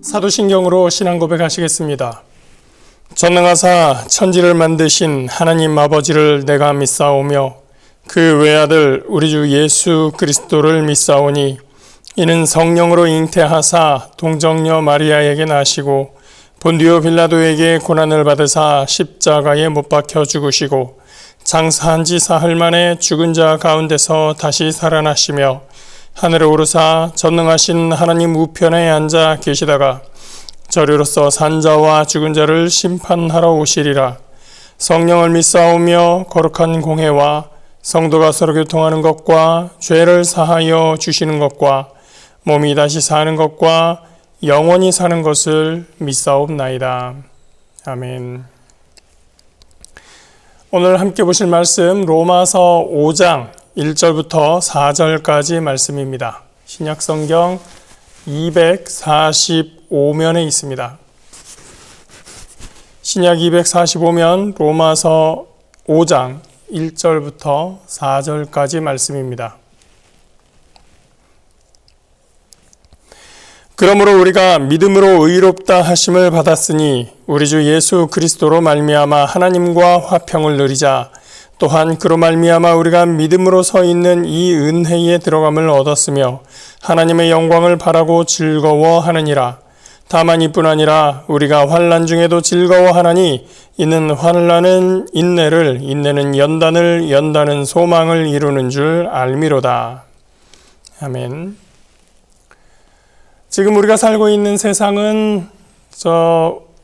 사도신경으로 신앙 고백하시겠습니다. 전능하사 천지를 만드신 하나님 아버지를 내가 믿사오며 그 외아들 우리 주 예수 그리스도를 믿사오니 이는 성령으로 잉태하사 동정녀 마리아에게 나시고 본디오 빌라도에게 고난을 받으사 십자가에 못 박혀 죽으시고 장사한 지 사흘 만에 죽은 자 가운데서 다시 살아나시며 하늘에 오르사 전능하신 하나님 우편에 앉아 계시다가 저리로서 산자와 죽은 자를 심판하러 오시리라. 성령을 믿사오며 거룩한 공회와 성도가 서로 교통하는 것과 죄를 사하여 주시는 것과 몸이 다시 사는 것과 영원히 사는 것을 믿사옵나이다. 아멘. 오늘 함께 보실 말씀 로마서 5장 1절부터 4절까지 말씀입니다. 신약성경 245면에 있습니다. 신약 245면 로마서 5장 1절부터 4절까지 말씀입니다. 그러므로 우리가 믿음으로 의롭다 하심을 받았으니 우리 주 예수 그리스도로 말미암아 하나님과 화평을 누리자. 또한 그로 말미암아 우리가 믿음으로 서 있는 이 은혜에 들어감을 얻었으며 하나님의 영광을 바라고 즐거워하느니라. 다만 이뿐 아니라 우리가 환난 중에도 즐거워하나니 이는 환난은 인내를, 인내는 연단을, 연단은 소망을 이루는 줄 알미로다. 아멘. 지금 우리가 살고 있는 세상은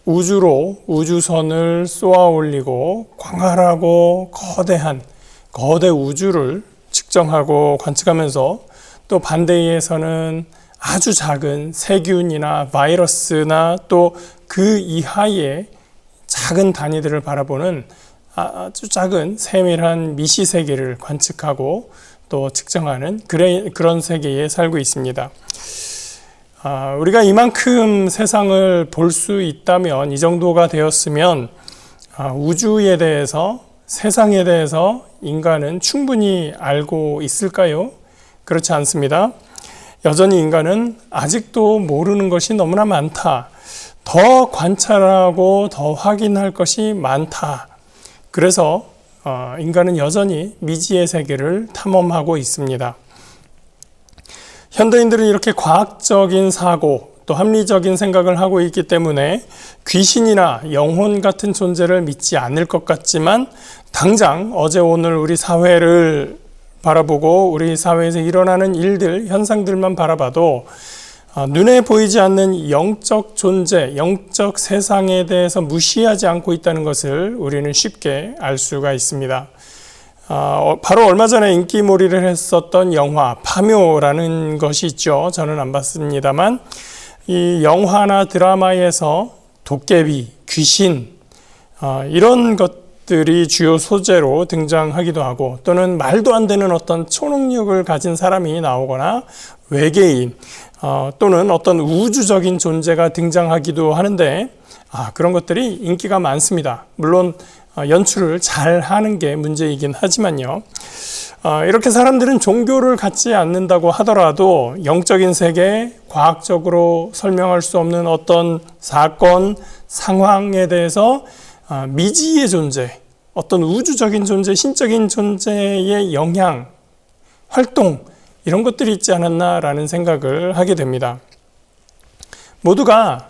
우주로 우주선을 쏘아 올리고 광활하고 거대 우주를 측정하고 관측하면서 또 반대에서는 아주 작은 세균이나 바이러스나 또 그 이하의 작은 단위들을 바라보는 아주 작은 세밀한 미시 세계를 관측하고 또 측정하는 그런 세계에 살고 있습니다. 우리가 이만큼 세상을 볼 수 있다면, 이 정도가 되었으면 우주에 대해서, 세상에 대해서 인간은 충분히 알고 있을까요? 그렇지 않습니다. 여전히 인간은 아직도 모르는 것이 너무나 많다. 더 관찰하고 더 확인할 것이 많다. 그래서 인간은 여전히 미지의 세계를 탐험하고 있습니다. 현대인들은 이렇게 과학적인 사고, 또 합리적인 생각을 하고 있기 때문에 귀신이나 영혼 같은 존재를 믿지 않을 것 같지만 당장 어제 오늘 우리 사회를 바라보고 우리 사회에서 일어나는 일들, 현상들만 바라봐도 눈에 보이지 않는 영적 존재, 영적 세상에 대해서 무시하지 않고 있다는 것을 우리는 쉽게 알 수가 있습니다. 바로 얼마 전에 인기몰이를 했었던 영화 파묘라는 것이 있죠. 저는 안 봤습니다만 이 영화나 드라마에서 도깨비, 귀신 이런 것들이 주요 소재로 등장하기도 하고, 또는 말도 안 되는 어떤 초능력을 가진 사람이 나오거나 외계인 또는 어떤 우주적인 존재가 등장하기도 하는데 그런 것들이 인기가 많습니다. 물론 연출을 잘 하는 게 문제이긴 하지만요. 이렇게 사람들은 종교를 갖지 않는다고 하더라도 영적인 세계, 과학적으로 설명할 수 없는 어떤 사건, 상황에 대해서 미지의 존재, 어떤 우주적인 존재, 신적인 존재의 영향, 활동, 이런 것들이 있지 않았나라는 생각을 하게 됩니다. 모두가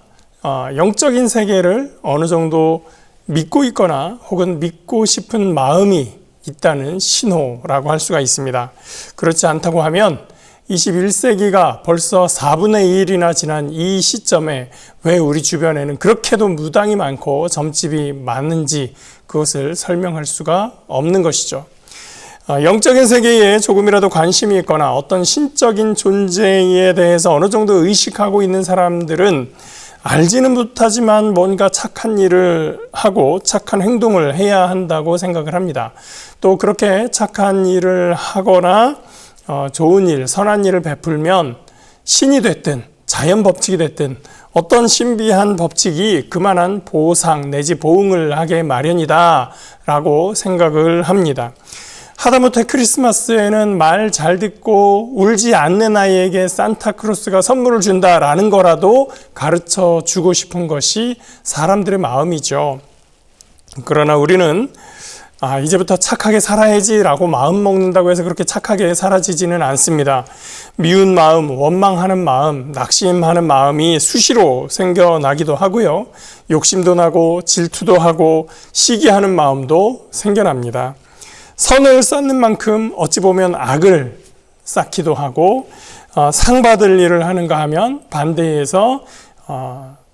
영적인 세계를 어느 정도 믿고 있거나 혹은 믿고 싶은 마음이 있다는 신호라고 할 수가 있습니다. 그렇지 않다고 하면 21세기가 벌써 4분의 1이나 지난 이 시점에 왜 우리 주변에는 그렇게도 무당이 많고 점집이 많은지 그것을 설명할 수가 없는 것이죠. 영적인 세계에 조금이라도 관심이 있거나 어떤 신적인 존재에 대해서 어느 정도 의식하고 있는 사람들은 알지는 못하지만 뭔가 착한 일을 하고 착한 행동을 해야 한다고 생각을 합니다. 또 그렇게 착한 일을 하거나 좋은 일, 선한 일을 베풀면 신이 됐든 자연 법칙이 됐든 어떤 신비한 법칙이 그만한 보상 내지 보응을 하게 마련이다 라고 생각을 합니다. 하다못해 크리스마스에는 말 잘 듣고 울지 않는 아이에게 산타크로스가 선물을 준다라는 거라도 가르쳐 주고 싶은 것이 사람들의 마음이죠. 그러나 우리는 이제부터 착하게 살아야지라고 마음 먹는다고 해서 그렇게 착하게 살아지지는 않습니다. 미운 마음, 원망하는 마음, 낙심하는 마음이 수시로 생겨나기도 하고요. 욕심도 나고 질투도 하고 시기하는 마음도 생겨납니다. 선을 쌓는 만큼 어찌 보면 악을 쌓기도 하고 상 받을 일을 하는가 하면 반대해서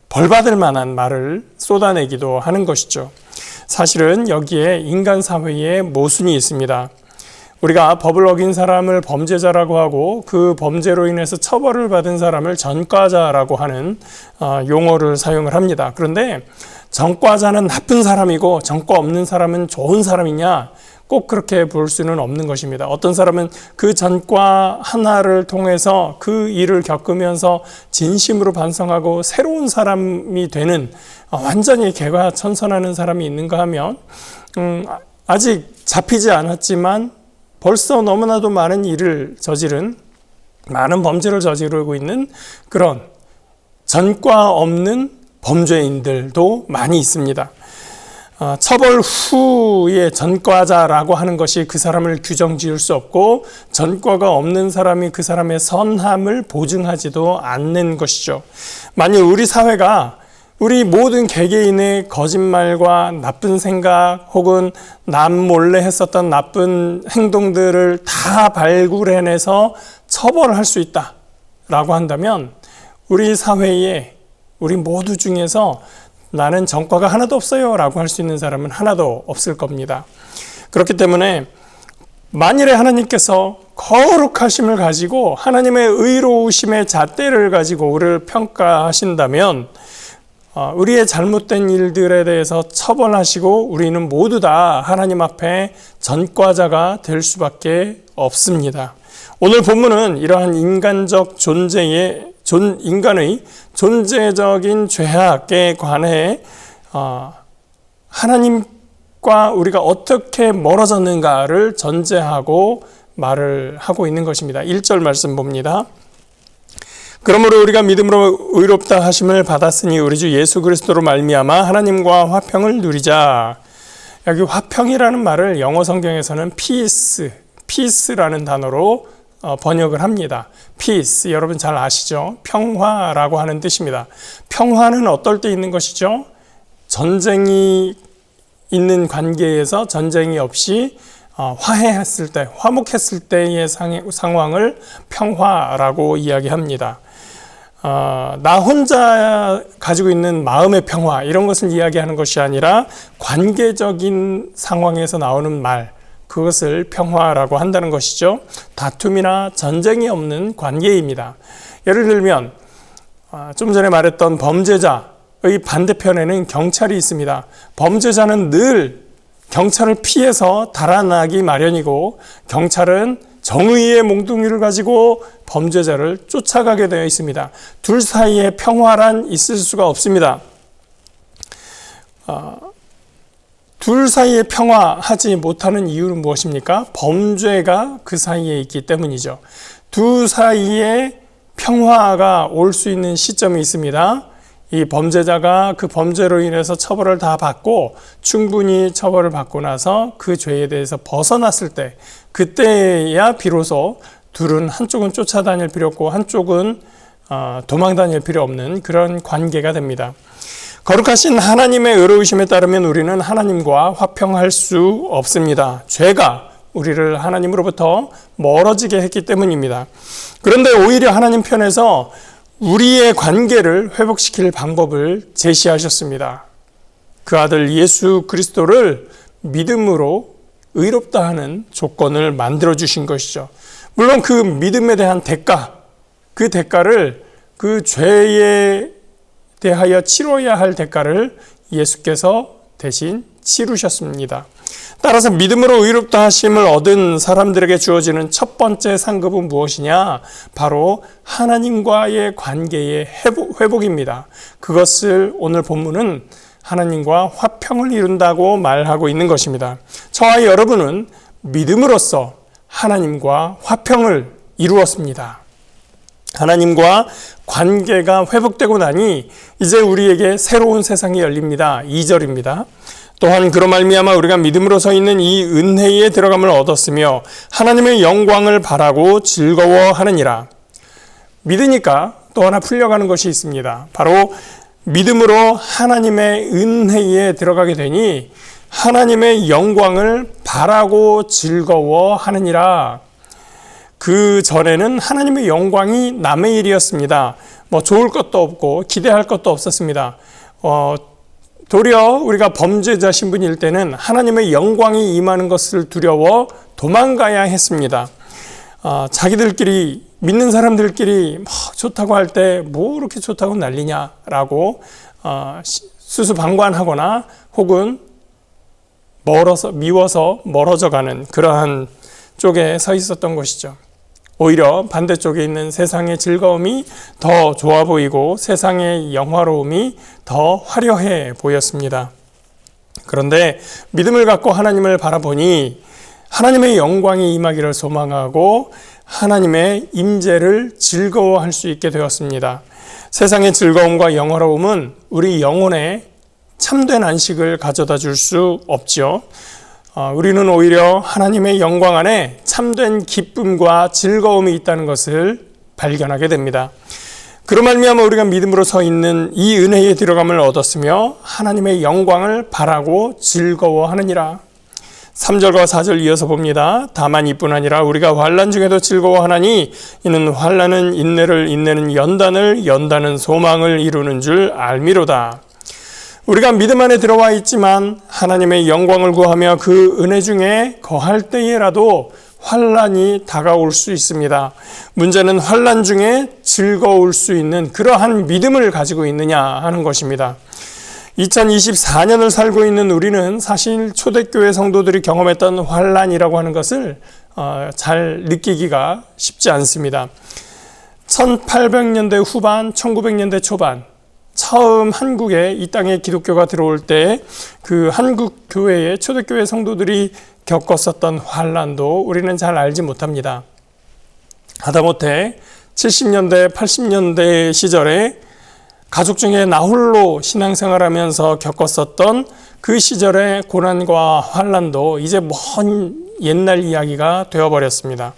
벌 받을 만한 말을 쏟아내기도 하는 것이죠. 사실은 여기에 인간 사회에 모순이 있습니다. 우리가 법을 어긴 사람을 범죄자라고 하고 그 범죄로 인해서 처벌을 받은 사람을 전과자라고 하는 용어를 사용을 합니다. 그런데 전과자는 나쁜 사람이고 전과 없는 사람은 좋은 사람이냐? 꼭 그렇게 볼 수는 없는 것입니다. 어떤 사람은 그 전과 하나를 통해서 그 일을 겪으면서 진심으로 반성하고 새로운 사람이 되는 완전히 개과천선하는 사람이 있는가 하면 아직 잡히지 않았지만 벌써 너무나도 많은 일을 저지른 많은 범죄를 저지르고 있는 그런 전과 없는 범죄인들도 많이 있습니다. 처벌 후에 전과자라고 하는 것이 그 사람을 규정 지을 수 없고 전과가 없는 사람이 그 사람의 선함을 보증하지도 않는 것이죠. 만일 우리 사회가 우리 모든 개개인의 거짓말과 나쁜 생각 혹은 남 몰래 했었던 나쁜 행동들을 다 발굴해내서 처벌할 수 있다라고 한다면 우리 사회에 우리 모두 중에서 나는 전과가 하나도 없어요 라고 할 수 있는 사람은 하나도 없을 겁니다. 그렇기 때문에 만일에 하나님께서 거룩하심을 가지고 하나님의 의로우심의 잣대를 가지고 우리를 평가하신다면 우리의 잘못된 일들에 대해서 처벌하시고 우리는 모두 다 하나님 앞에 전과자가 될 수밖에 없습니다. 오늘 본문은 이러한 인간의 존재적인 죄악에 관해 하나님과 우리가 어떻게 멀어졌는가를 전제하고 말을 하고 있는 것입니다. 1절 말씀 봅니다. 그러므로 우리가 믿음으로 의롭다 하심을 받았으니 우리 주 예수 그리스도로 말미암아 하나님과 화평을 누리자. 여기 화평이라는 말을 영어 성경에서는 peace라는 단어로 번역을 합니다. peace, 여러분 잘 아시죠? 평화라고 하는 뜻입니다. 평화는 어떨 때 있는 것이죠? 전쟁이 있는 관계에서 전쟁이 없이 화해했을 때, 화목했을 때의 상황을 평화라고 이야기합니다. 나 혼자 가지고 있는 마음의 평화, 이런 것을 이야기하는 것이 아니라 관계적인 상황에서 나오는 말, 그것을 평화라고 한다는 것이죠. 다툼이나 전쟁이 없는 관계입니다. 예를 들면 좀 전에 말했던 범죄자의 반대편에는 경찰이 있습니다. 범죄자는 늘 경찰을 피해서 달아나기 마련이고 경찰은 정의의 몽둥이를 가지고 범죄자를 쫓아가게 되어 있습니다. 둘 사이에 평화란 있을 수가 없습니다. 둘 사이에 평화하지 못하는 이유는 무엇입니까? 범죄가 그 사이에 있기 때문이죠. 두 사이에 평화가 올 수 있는 시점이 있습니다. 이 범죄자가 그 범죄로 인해서 처벌을 다 받고 충분히 처벌을 받고 나서 그 죄에 대해서 벗어났을 때, 그때야 비로소 둘은 한쪽은 쫓아다닐 필요 없고 한쪽은 도망 다닐 필요 없는 그런 관계가 됩니다. 거룩하신 하나님의 의로우심에 따르면 우리는 하나님과 화평할 수 없습니다. 죄가 우리를 하나님으로부터 멀어지게 했기 때문입니다. 그런데 오히려 하나님 편에서 우리의 관계를 회복시킬 방법을 제시하셨습니다. 그 아들 예수 그리스도를 믿음으로 의롭다 하는 조건을 만들어 주신 것이죠. 물론 그 믿음에 대한 대가, 그 대가를 그 죄에 대하여 치러야 할 대가를 예수께서 대신 치르셨습니다. 따라서 믿음으로 의롭다 하심을 얻은 사람들에게 주어지는 첫 번째 상급은 무엇이냐? 바로 하나님과의 관계의 회복입니다. 그것을 오늘 본문은 하나님과 화평을 이룬다고 말하고 있는 것입니다. 저와 여러분은 믿음으로써 하나님과 화평을 이루었습니다. 하나님과 관계가 회복되고 나니 이제 우리에게 새로운 세상이 열립니다. 2절입니다. 또한 그로 말미암아 우리가 믿음으로 서 있는 이 은혜에 들어감을 얻었으며 하나님의 영광을 바라고 즐거워하느니라. 믿으니까 또 하나 풀려가는 것이 있습니다. 바로 믿음으로 하나님의 은혜에 들어가게 되니 하나님의 영광을 바라고 즐거워하느니라. 그 전에는 하나님의 영광이 남의 일이었습니다. 좋을 것도 없고 기대할 것도 없었습니다. 도리어 우리가 범죄자 신분일 때는 하나님의 영광이 임하는 것을 두려워 도망가야 했습니다. 자기들끼리 믿는 사람들끼리 좋다고 할 때 뭐 그렇게 좋다고 난리냐라고 수수방관하거나 혹은 미워서 멀어져가는 그러한 쪽에 서 있었던 것이죠. 오히려 반대쪽에 있는 세상의 즐거움이 더 좋아 보이고 세상의 영화로움이 더 화려해 보였습니다. 그런데 믿음을 갖고 하나님을 바라보니 하나님의 영광이 임하기를 소망하고 하나님의 임재를 즐거워할 수 있게 되었습니다. 세상의 즐거움과 영화로움은 우리 영혼에 참된 안식을 가져다 줄 수 없죠. 우리는 오히려 하나님의 영광 안에 참된 기쁨과 즐거움이 있다는 것을 발견하게 됩니다. 그로 말미암아 우리가 믿음으로 서 있는 이 은혜에 들어감을 얻었으며 하나님의 영광을 바라고 즐거워하느니라. 3절과 4절 이어서 봅니다. 다만 이뿐 아니라 우리가 환난 중에도 즐거워하나니 이는 환난은 인내를, 인내는 연단을, 연단은 소망을 이루는 줄 알미로다. 우리가 믿음 안에 들어와 있지만 하나님의 영광을 구하며 그 은혜 중에 거할 때에라도 환난이 다가올 수 있습니다. 문제는 환난 중에 즐거울 수 있는 그러한 믿음을 가지고 있느냐 하는 것입니다. 2024년을 살고 있는 우리는 사실 초대교회 성도들이 경험했던 환난이라고 하는 것을 잘 느끼기가 쉽지 않습니다. 1800년대 후반, 1900년대 초반 처음 한국에 이 땅에 기독교가 들어올 때 그 한국 교회의 초대교회 성도들이 겪었었던 환난도 우리는 잘 알지 못합니다. 하다못해 70년대, 80년대 시절에 가족 중에 나 홀로 신앙생활하면서 겪었었던 그 시절의 고난과 환난도 이제 먼 옛날 이야기가 되어버렸습니다.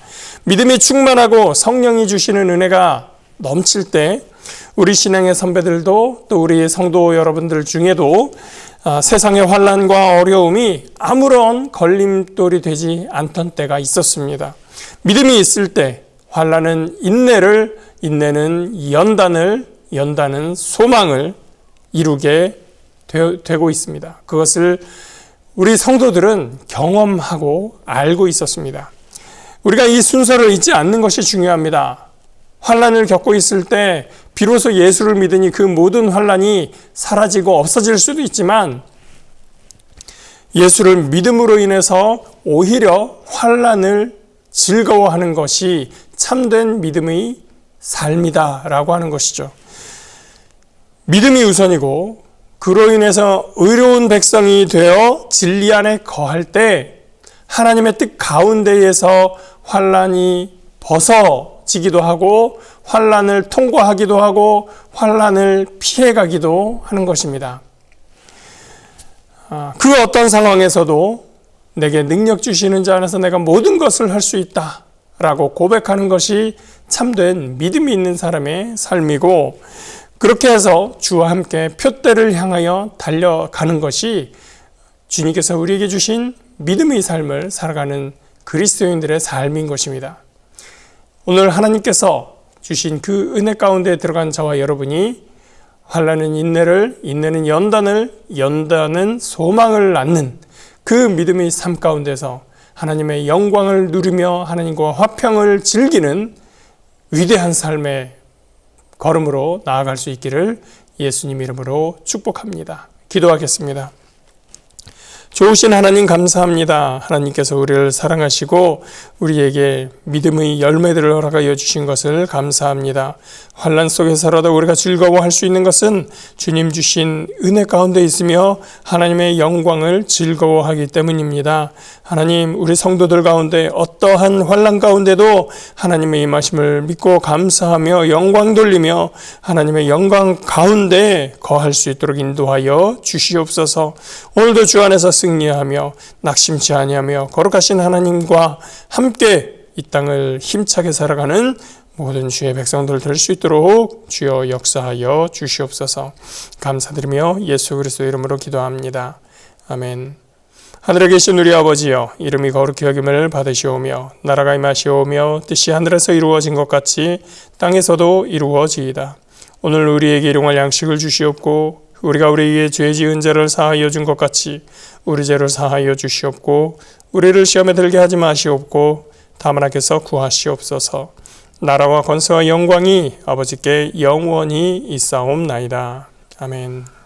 믿음이 충만하고 성령이 주시는 은혜가 넘칠 때 우리 신앙의 선배들도 또 우리 성도 여러분들 중에도 세상의 환난과 어려움이 아무런 걸림돌이 되지 않던 때가 있었습니다. 믿음이 있을 때 환난은 인내를, 인내는 연단을, 연단은 소망을 이루게 되고 있습니다. 그것을 우리 성도들은 경험하고 알고 있었습니다. 우리가 이 순서를 잊지 않는 것이 중요합니다. 환난을 겪고 있을 때 비로소 예수를 믿으니 그 모든 환난이 사라지고 없어질 수도 있지만 예수를 믿음으로 인해서 오히려 환난을 즐거워하는 것이 참된 믿음의 삶이다라고 하는 것이죠. 믿음이 우선이고 그로 인해서 의로운 백성이 되어 진리 안에 거할 때 하나님의 뜻 가운데에서 환난이 벗어지기도 하고 환난을 통과하기도 하고 환난을 피해가기도 하는 것입니다. 그 어떤 상황에서도 내게 능력 주시는 자 안에서 내가 모든 것을 할 수 있다 라고 고백하는 것이 참된 믿음이 있는 사람의 삶이고, 그렇게 해서 주와 함께 표대를 향하여 달려가는 것이 주님께서 우리에게 주신 믿음의 삶을 살아가는 그리스도인들의 삶인 것입니다. 오늘 하나님께서 주신 그 은혜 가운데 들어간 저와 여러분이 환난은 인내를, 인내는 연단을, 연단은 소망을 낳는 그 믿음의 삶 가운데서 하나님의 영광을 누리며 하나님과 화평을 즐기는 위대한 삶의 걸음으로 나아갈 수 있기를 예수님 이름으로 축복합니다. 기도하겠습니다. 좋으신 하나님 감사합니다. 하나님께서 우리를 사랑하시고 우리에게 믿음의 열매들을 허락하여 주신 것을 감사합니다. 환난 속에서라도 우리가 즐거워할 수 있는 것은 주님 주신 은혜 가운데 있으며 하나님의 영광을 즐거워하기 때문입니다. 하나님, 우리 성도들 가운데 어떠한 환난 가운데도 하나님의 임하심을 믿고 감사하며 영광 돌리며 하나님의 영광 가운데 거할 수 있도록 인도하여 주시옵소서. 오늘도 주 안에서 승리하며 낙심치 아니하며 거룩하신 하나님과 함께 이 땅을 힘차게 살아가는 모든 주의 백성들 될 수 있도록 주여 역사하여 주시옵소서. 감사드리며 예수 그리스도 이름으로 기도합니다. 아멘. 하늘에 계신 우리 아버지여, 이름이 거룩히 여김을 받으시오며 나라가 임하시오며 뜻이 하늘에서 이루어진 것 같이 땅에서도 이루어지이다. 오늘 우리에게 일용할 양식을 주시옵고 우리가 우리에게 죄 지은 자를 사하여 준 것 같이 우리 죄를 사하여 주시옵고 우리를 시험에 들게 하지 마시옵고 다만 하께서 구하시옵소서. 나라와 권세와 영광이 아버지께 영원히 있사옵나이다. 아멘.